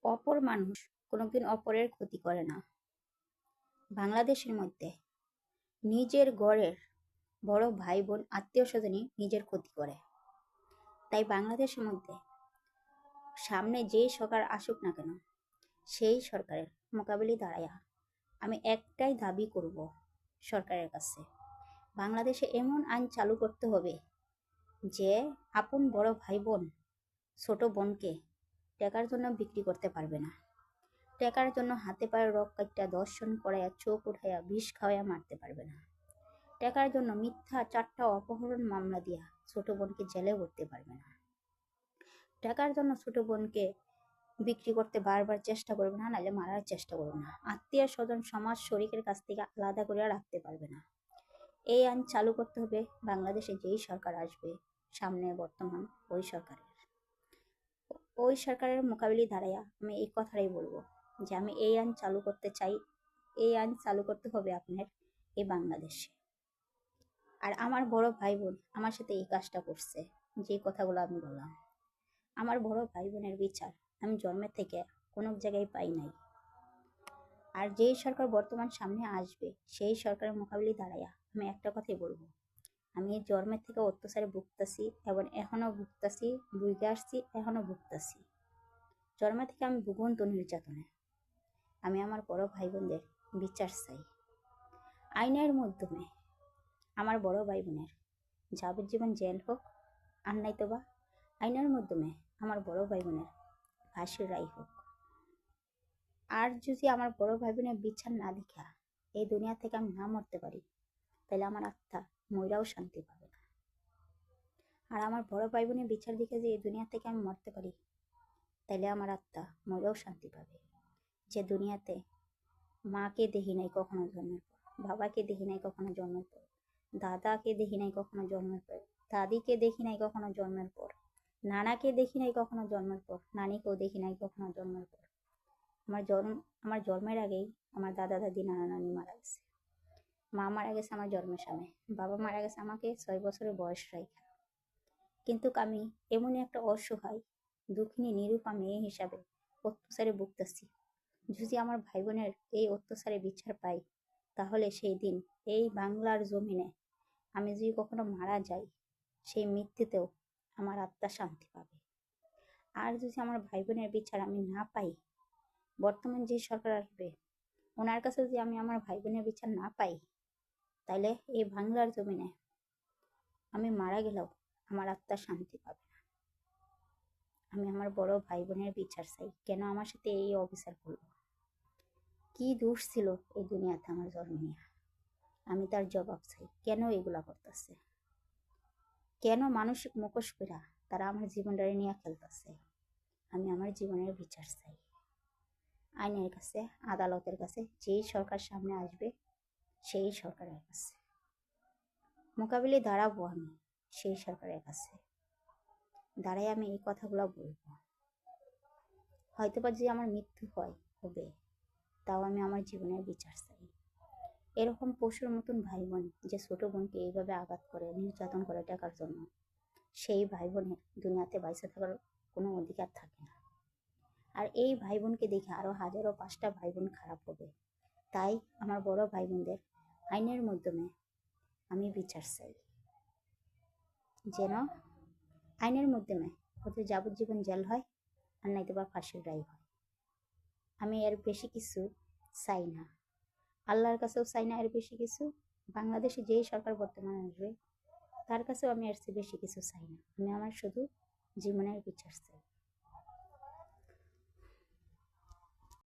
অপর মানুষ কোনোদিন অপরের ক্ষতি করে না। বাংলাদেশের মধ্যে নিজের ঘরের বড় ভাই বোন আত্মীয় স্বজনই নিজের ক্ষতি করে। তাই বাংলাদেশের মধ্যে সামনে যেই সরকার আসুক না কেন, সেই সরকারের মোকাবিলায় দাঁড়াইয়া আমি একটাই দাবি করব সরকারের কাছে, বাংলাদেশে এমন আইন চালু করতে হবে যে আপন বড় ভাই বোন ছোট বোনকে টাকার জন্য বিক্রি করতে পারবে না। টাকার জন্য হাতে পায়ে রক কাইটা দর্শন করাইয়া চোখ উঠাইয়া বিষ খাওয়াইয়া মারতে পারবে না। টাকার জন্য মিথ্যা 4টা অপহরণ মামলা দিয়া ছোট বোনকে জেলে ভরতে পারবে না। টাকার জন্য ছোট বোনকে বিক্রি করতে বারবার চেষ্টা করবে না, নাহলে মারার চেষ্টা করবে না। আত্মীয় স্বজন সমাজ শরিকের কাছ থেকে আলাদা করে রাখতে পারবে না। এই আইন চালু করতে হবে বাংলাদেশে যেই সরকার আসবে সামনে, বর্তমান ওই সরকারের মোকাবিলায় দাঁড়াইয়া আমি এই কথাটাই বলবো যে আমি এই আইন চালু করতে চাই। এই আইন চালু করতে হবে আপনার এই বাংলাদেশে। আর আমার বড় ভাই বোন আমার সাথে এই কাজটা করছে, যে কথাগুলো আমি বললাম। আমার বড় ভাই বোনের বিচার আমি জন্মের থেকে কোনো জায়গায় পাই নাই। আর যেই সরকার বর্তমান সামনে আসবে সেই সরকারের মোকাবিলায় দাঁড়াইয়া আমি একটা কথাই বলবো, আমি জন্মের থেকে অত্যাচারে ভুগতেছি এবং এখনো ভুগতেছি, বুঝে আসছি, এখনো ভুগতেছি। জন্ম থেকে আমি ভুগন্ত নির্যাতনে। আমি আমার বড় ভাই বোনদের বিচার চাই। আইনের মাধ্যমে আমার বড় ভাই বোনের যাবজ্জীবন জেল হোক, আর নাইতোবা আইনের মাধ্যমে আমার বড় ভাই বোনের ফাঁসির রায় হোক। আর যদি আমার বড় ভাই বোনের বিচার না দেখা এই দুনিয়া থেকে আমি না মরতে পারি, তাহলে আমার আত্মা মইরাও শান্তি পাবে না। আর আমার বড় ভাই বোনের বিচার দেখে যে এই দুনিয়া থেকে আমি মরতে পারি, তাইলে আমার আত্মা মইরাও শান্তি পাবে। যে দুনিয়াতে মাকে দেখি নাই কখনো জন্মের পর, বাবাকে দেখি নাই কখনো জন্মের পর, দাদাকে দেখি নাই কখনো জন্মের পর, দাদিকে দেখি নাই কখনো জন্মের পর, নানাকে দেখি নাই কখনো জন্মের পর, নানিকেও দেখি নাই কখনো জন্মের পর। আমার জন্মের আগেই আমার দাদা দাদি নানা নানি মারা গেছে। মা মারা গেছে আমার জন্মের সময়, বাবা মারা গেছে আমাকে 6 বছরের বয়স রাখা। কিন্তু আমি এমনই একটা অসহায় দুঃখিনী নিরূপা মেয়ে হিসাবে অত্যাচারে ভুগতেছি। যদি আমার ভাই বোনের এই অত্যাচারে বিচার পাই, তাহলে সেই দিন এই বাংলার জমিনে আমি যদি কখনো মারা যাই, সেই মৃত্যুতেও আমার আত্মা শান্তি পাবে। আর যদি আমার ভাই বোনের বিচার আমি না পাই, বর্তমান যে সরকার আসবে ওনার কাছে যদি আমি আমার ভাই বোনের বিচার না পাই, তাহলে এই বাংলার জমিনে আমি মারা গেলেও আমার আত্মা শান্তি পাবে না। আমি আমার বড় ভাই বোনের বিচার চাই। কেন আমার সাথে এই অবিচার করলো? কি দোষ ছিল এই দুনিয়াতে আমার জন্ম নিয়ে? আমি তার জবাব চাই। কেন এগুলা করতেছে? কেন মানসিক মুখোশ কইরা তারা আমার জীবনটারে নিয়ে খেলতেছে? আমি আমার জীবনের বিচার চাই আইনের কাছে, আদালতের কাছে, যেই সরকার সামনে আসবে সেই সরকারের কাছে মোকাবিলায় দাঁড়াবো। আমি সেই সরকারের কাছে দাঁড়াই আমি এই কথাগুলো বলবো। হয়তোবা যদি আমার মৃত্যু হবে, তাও আমি আমার জীবনের বিচার চাই। এরকম পশুর মতন ভাই বোন যে ছোট বোনকে এইভাবে আঘাত করে, নির্যাতন করে টাকার জন্য, সেই ভাই বোনের দুনিয়াতে বাইসে থাকার কোনো অধিকার থাকে না। আর এই ভাই বোনকে দেখে আরো হাজারো 5টা ভাই বোন খারাপ হবে। তাই আমার বড় ভাই বোনদের আইনের মাধ্যমে আমি বিচার চাই, যেন আইনের মাধ্যমে ওদের যাবজ্জীবন জেল হয়, আর নাইতোবা ফাঁসির রায় হয়। আমি এর বেশি কিছু চাই না, আল্লাহর কাছেও চাই না এর বেশি কিছু। বাংলাদেশে যেই সরকার বর্তমানে আসবে তার কাছেও আমি এর চেয়ে বেশি কিছু চাই না। আমি আমার শুধু জীবনের বিচার চাই।